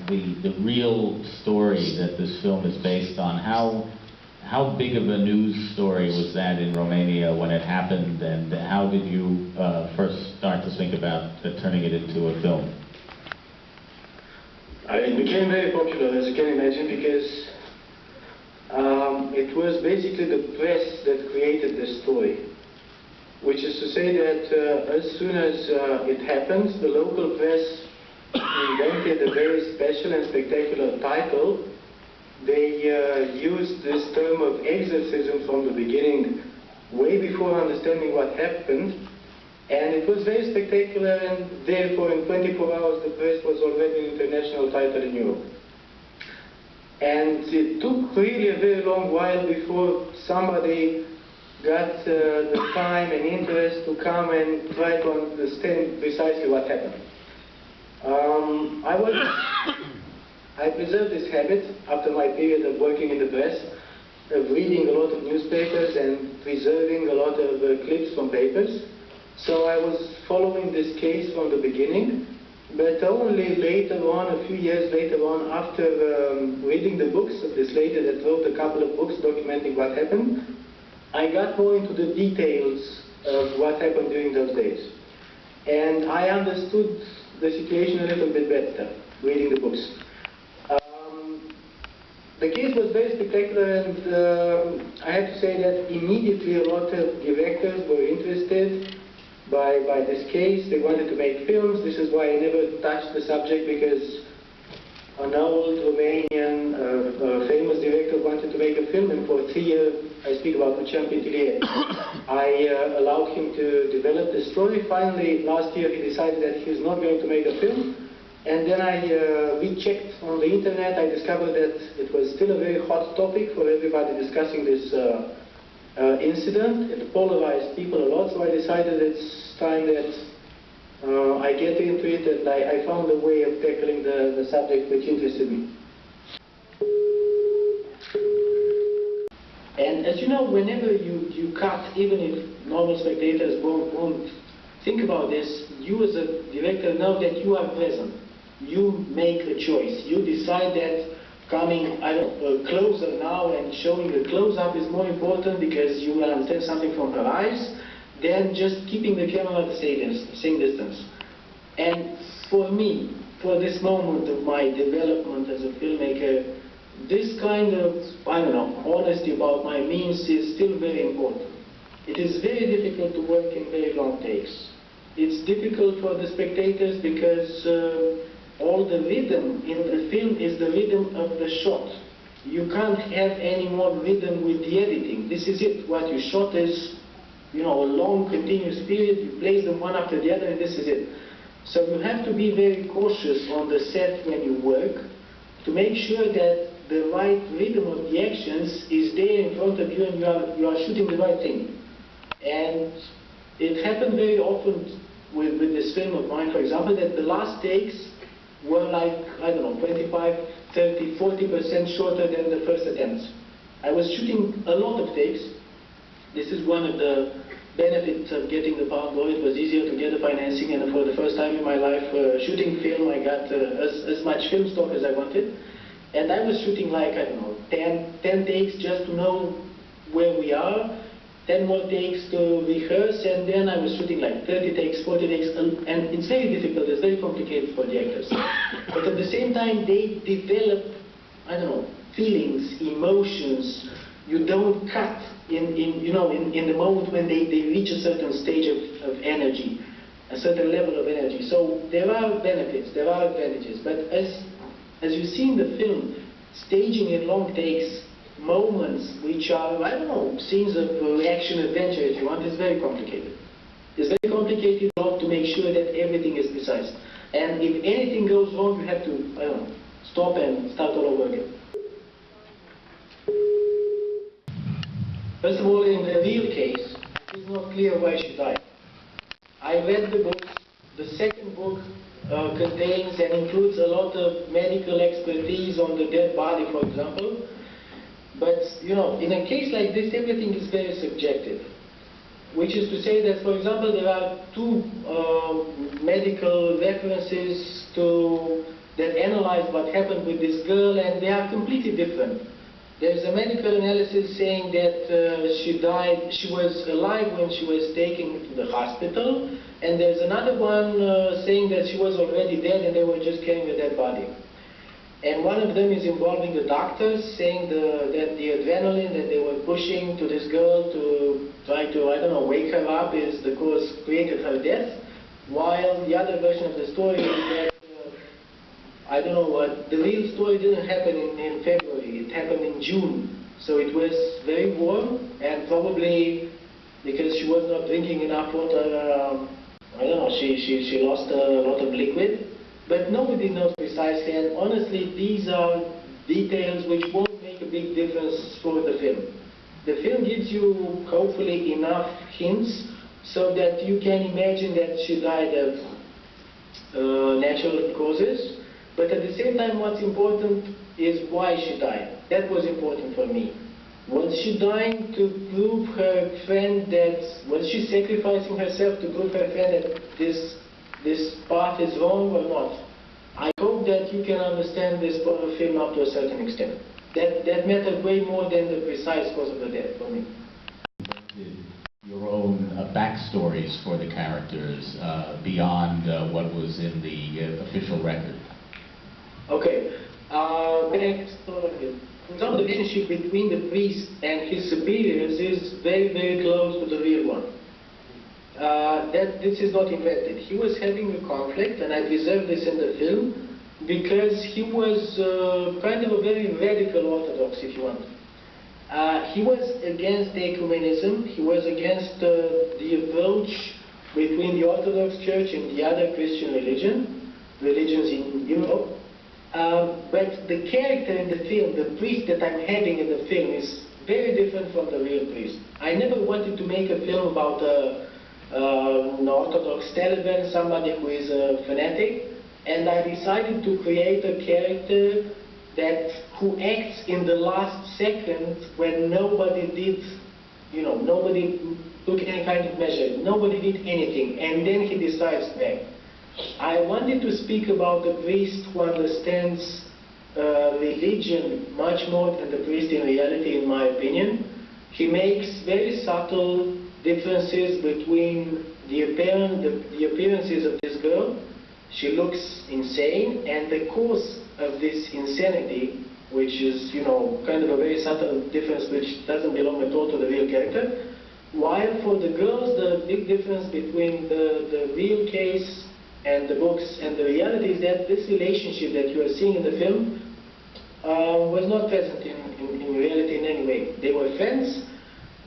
the real story that this film is based on. How big of a news story was that in Romania when it happened, and how did you first start to think about turning it into a film? It became very popular, as you can imagine, because it was basically the press that created this story. Which is to say that as soon as it happened, the local press invented a very special and spectacular title. They used this term of exorcism from the beginning, way before understanding what happened. And it was very spectacular, and therefore in 24 hours the press was already an international title in Europe. And it took really a very long while before somebody got the time and interest to come and try to understand precisely what happened. I preserved this habit after my period of working in the press, of reading a lot of newspapers and preserving a lot of clips from papers. So I was following this case from the beginning, but only later on, a few years later on, after reading the books of this lady that wrote a couple of books documenting what happened, I got more into the details of what happened during those days. And I understood the situation a little bit better, reading the books. The case was very spectacular, and I have to say that immediately a lot of directors were interested by this case. They wanted to make films. This is why I never touched the subject, because an old Romanian famous director wanted to make a film, and for 3 years, I speak about Cristian Mungiu, I allowed him to develop the story. Finally, last year, he decided that he's not going to make a film. And then I rechecked on the internet. I discovered that it was still a very hot topic for everybody discussing this incident. It polarized people a lot, so I decided it's time that I get into it, and I found a way of tackling the subject which interested me. And as you know, whenever you cut, even if normal spectators won't think about this, you as a director know that you are present. You make a choice. You decide that coming closer now and showing the close-up is more important because you will understand something from her eyes than just keeping the camera at the same distance. And for me, for this moment of my development as a filmmaker, this kind of, honesty about my means is still very important. It is very difficult to work in very long takes. It's difficult for the spectators because all the rhythm in the film is the rhythm of the shot. You can't have any more rhythm with the editing. This is it. What you shot is, a long continuous period. You place them one after the other, and this is it. So you have to be very cautious on the set when you work to make sure that the right rhythm of the actions is there in front of you, and you are shooting the right thing. And it happened very often with this film of mine, for example, that the last takes were like, 25, 30, 40% shorter than the first attempts. I was shooting a lot of takes. This is one of the benefits of getting the Palme. It was easier to get the financing, and for the first time in my life shooting film, I got as much film stock as I wanted. And I was shooting like, 10 takes just to know where we are, 10 more takes to rehearse, and then I was shooting like 30 takes, 40 takes, and it's very difficult, it's very complicated for the actors. But at the same time, they develop, feelings, emotions. You don't cut in the moment when they reach a certain stage of energy, a certain level of energy. So there are benefits, there are advantages, but as you see in the film, staging in long takes, moments which are, scenes of action adventure, if you want, is very complicated. It's very complicated to make sure that everything is precise. And if anything goes wrong, you have to, stop and start all over again. First of all, in the real case, it is not clear why she died. I read the books. The second book contains and includes a lot of medical expertise on the dead body, for example. But, in a case like this, everything is very subjective. Which is to say that, for example, there are two medical references to that analyzed what happened with this girl, and they are completely different. There's a medical analysis saying that she died, she was alive when she was taken to the hospital, and there's another one saying that she was already dead and they were just carrying a dead body. And one of them is involving the doctors, saying that the adrenaline that they were pushing to this girl to try to, I don't know, wake her up is the cause created her death, while the other version of the story is that I don't know what, the real story didn't happen in February, it happened in June. So it was very warm, and probably because she was not drinking enough water, I don't know, she lost a lot of liquid. But nobody knows precisely, and honestly these are details which won't make a big difference for the film. The film gives you hopefully enough hints so that you can imagine that she died of natural causes. But at the same time, what's important is why she died. That was important for me. Was she dying to prove her friend that, was she sacrificing herself to prove her friend that this path is wrong or not? I hope that you can understand this film up to a certain extent. That mattered way more than the precise cause of the death for me. Your own backstories for the characters beyond what was in the official record. Okay. The relationship between the priest and his superiors is very, very close to the real one. This is not invented. He was having a conflict, and I preserve this in the film, because he was kind of a very radical Orthodox, if you want. He was against ecumenism. He was against the approach between the Orthodox Church and the other Christian religions in Europe. But the character in the film, the priest that I'm having in the film, is very different from the real priest. I never wanted to make a film about an Orthodox Taliban, somebody who is a fanatic, and I decided to create a character who acts in the last second when nobody did, nobody took any kind of measure, nobody did anything, and then he decides to act. I wanted to speak about the priest who understands religion much more than the priest in reality, in my opinion. He makes very subtle differences between the appearances of this girl. She looks insane, and the cause of this insanity, which is, kind of a very subtle difference which doesn't belong at all to the real character. While for the girls, the big difference between the real case and the books and the reality is that this relationship that you are seeing in the film was not present in reality in any way. They were friends.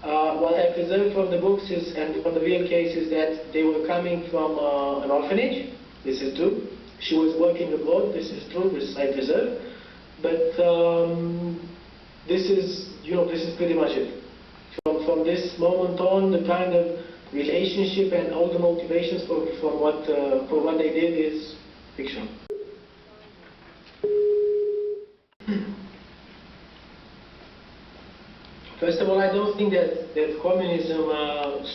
What I preserved from the books is, and from the real case, is that they were coming from an orphanage. This is true. She was working abroad. This is true. This I preserve. But this is pretty much it. From this moment on, the kind of relationship and all the motivations for what they did is fiction. First of all, I don't think that communism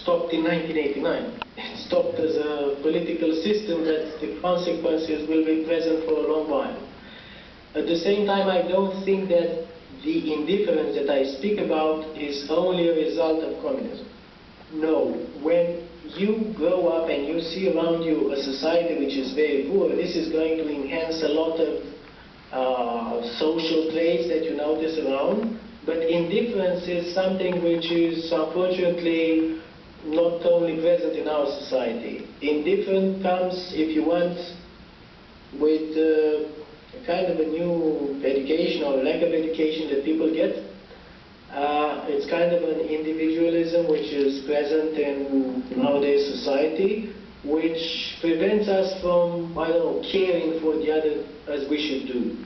stopped in 1989. It stopped as a political system that the consequences will be present for a long while. At the same time, I don't think that the indifference that I speak about is only a result of communism. No, when you grow up and you see around you a society which is very poor, this is going to enhance a lot of social traits that you notice around. But indifference is something which is unfortunately not only present in our society. Indifference comes, if you want, with a kind of a new education or lack of education that people get. It's kind of an individualism which is present in nowadays society, which prevents us from, caring for the other as we should do.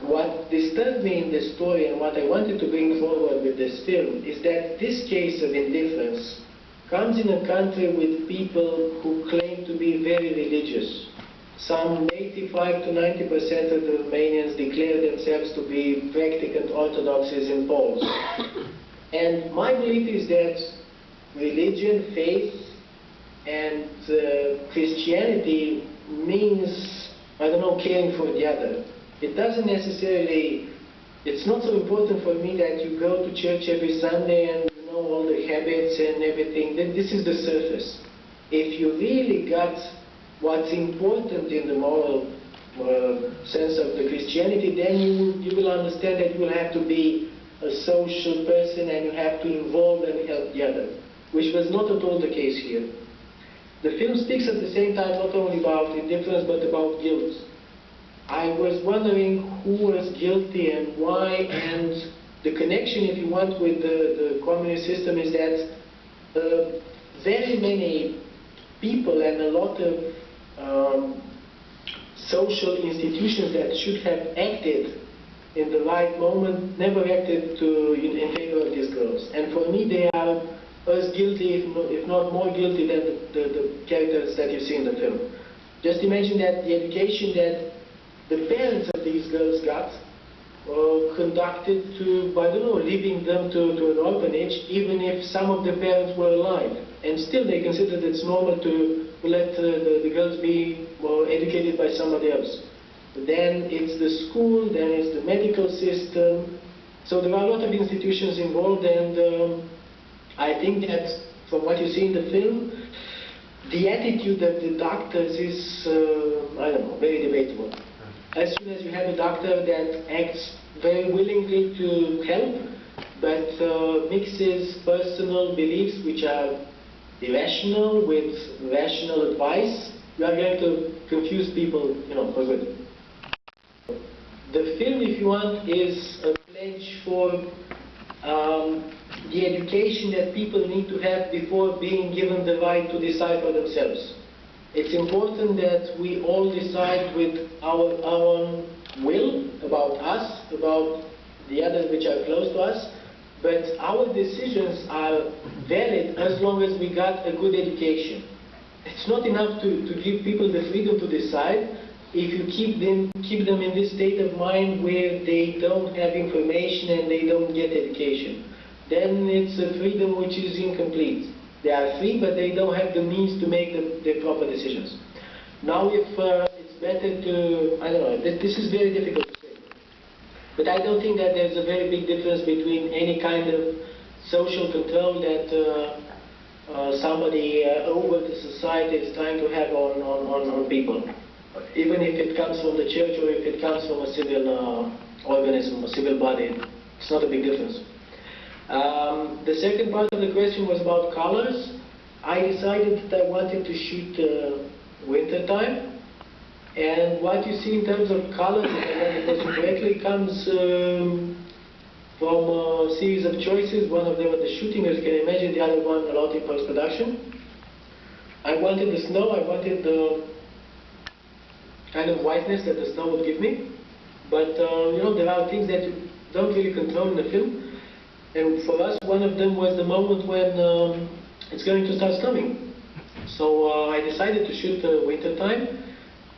What disturbed me in this story and what I wanted to bring forward with this film is that this case of indifference comes in a country with people who claim to be very religious. Some 85 to 90% of the Romanians declare themselves to be practicant Orthodoxes in Poles. And my belief is that religion, faith, and Christianity means I don't know, caring for the other. It doesn't necessarily, it's not so important for me that you go to church every Sunday and you know all the habits and everything. This is the surface. If you really got what's important in the moral sense of the Christianity, then you will understand that you will have to be a social person and you have to involve and help the other, which was not at all the case here. The film speaks at the same time not only about indifference but about guilt. I was wondering who was guilty and why, and the connection, if you want, with the communist system is that very many people and a lot of social institutions that should have acted in the right moment never acted in favor of these girls. And for me, they are as guilty, if not more guilty, than the characters that you see in the film. Just imagine that the education that the parents of these girls got conducted to, I don't know, leaving them to an orphanage, even if some of the parents were alive. And still they considered it's normal to let the girls be educated by somebody else. Then it's the school, then it's the medical system. So there are a lot of institutions involved, and I think that from what you see in the film, the attitude of the doctors is, I don't know, very debatable. As soon as you have a doctor that acts very willingly to help, but mixes personal beliefs which are irrational with rational advice, you are going to confuse people, for good. The film, if you want, is a pledge for the education that people need to have before being given the right to decide for themselves. It's important that we all decide with our own will about us, about the others which are close to us, but our decisions are valid as long as we got a good education. It's not enough to give people the freedom to decide if you keep them in this state of mind where they don't have information and they don't get education. Then it's a freedom which is incomplete. They are free, but they don't have the means to make the proper decisions. Now, if it's better to, I don't know, this is very difficult to say. But I don't think that there's a very big difference between any kind of social control that somebody over the society is trying to have on people. Even if it comes from the church or if it comes from a civil organism, a civil body, it's not a big difference. The second part of the question was about colors. I decided that I wanted to shoot winter time, and what you see in terms of colors, if I got the question correctly, comes from a series of choices. One of them was the shooting, as you can imagine, the other one a lot in post-production. I wanted the snow, I wanted the kind of whiteness that the snow would give me, but there are things that you don't really control in the film. And for us, one of them was the moment when it's going to start snowing. So I decided to shoot winter time,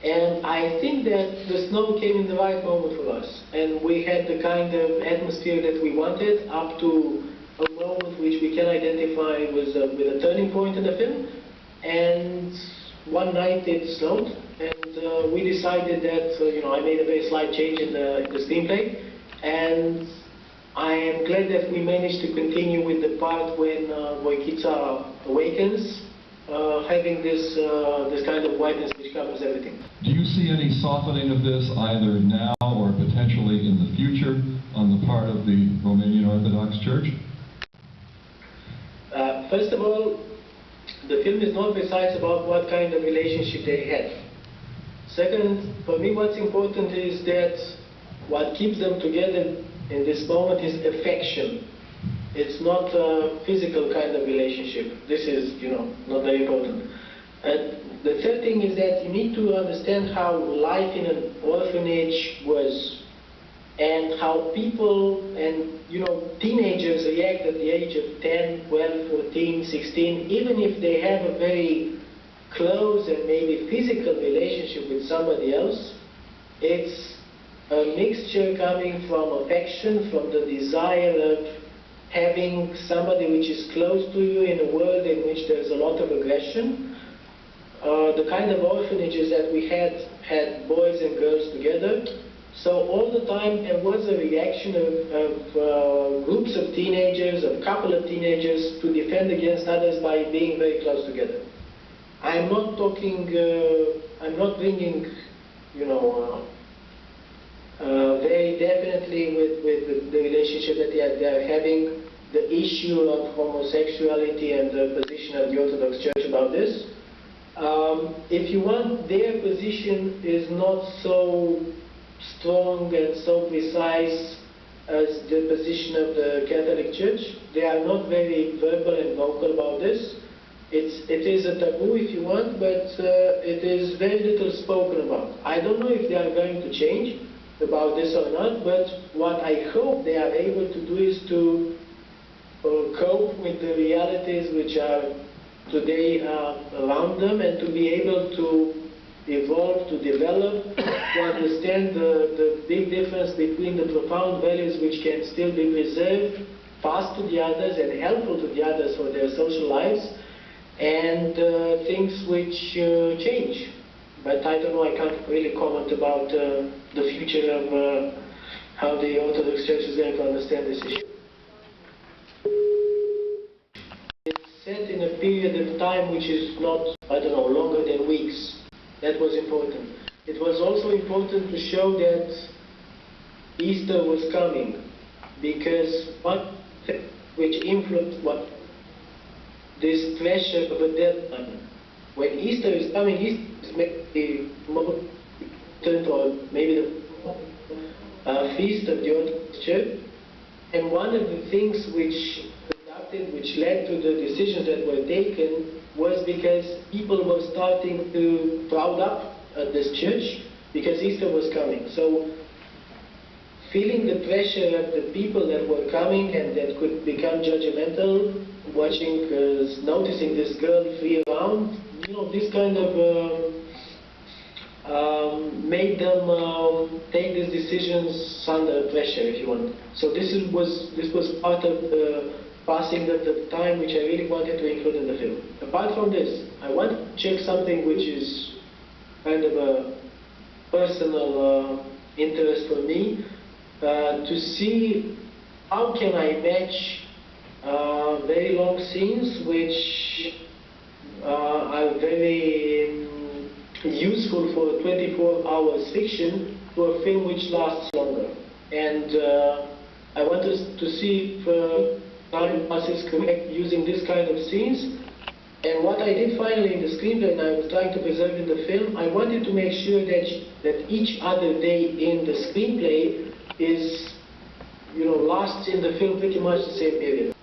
and I think that the snow came in the right moment for us. And we had the kind of atmosphere that we wanted up to a moment which we can identify with a turning point in the film. And one night it snowed, and we decided that, I made a very slight change in the screenplay. And I am glad that we managed to continue with the part when Wojciech awakens, having this kind of whiteness which covers everything. Do you see any softening of this either now or potentially in the future on the part of the Romanian Orthodox Church? First of all, the film is not precise about what kind of relationship they had. Second, for me what's important is that what keeps them together in this moment is affection. It's not a physical kind of relationship. This is, not very important. And the third thing is that you need to understand how life in an orphanage was, and how people and, teenagers react at the age of 10, 12, 14, 16, even if they have a very close and maybe physical relationship with somebody else. It's a mixture coming from affection, from the desire of having somebody which is close to you in a world in which there's a lot of aggression. The kind of orphanages that we had had boys and girls together. So all the time there was a reaction of groups of teenagers, a couple of teenagers, to defend against others by being very close together. I'm not talking, I'm not bringing, you know, very definitely with the relationship that they are having, the issue of homosexuality and the position of the Orthodox Church about this. If you want, their position is not so strong and so precise as the position of the Catholic Church. They are not very verbal and vocal about this. It is a taboo if you want, but it is very little spoken about. I don't know if they are going to change about this or not, but what I hope they are able to do is to cope with the realities which are today around them, and to be able to evolve, to develop, to understand the big difference between the profound values which can still be preserved, passed to the others and helpful to the others for their social lives, and things which change. But I don't know, I can't really comment about the future of how the Orthodox Church is going to understand this issue. It's set in a period of time which is not, I don't know, longer than weeks. That was important. It was also important to show that Easter was coming, because what which influenced what this pressure of a deadline. When Easter is coming, Easter is maybe more important, or maybe the feast of the Orthodox Church. And one of the things which led to the decisions that were taken was because people were starting to crowd up at this church because Easter was coming. So feeling the pressure of the people that were coming and that could become judgmental, watching, noticing this girl free around, you know, this kind of made them take these decisions under pressure, if you want. So this was part of the passing of the time which I really wanted to include in the film. Apart from this, I want to check something which is kind of a personal interest for me, to see how can I match very long scenes which are very useful for 24 hours fiction to a film which lasts longer. And I want to see if time passes correct using this kind of scenes. And what I did finally in the screenplay, and I was trying to preserve in the film, I wanted to make sure that each other day in the screenplay is, you know, lasts in the film pretty much the same period.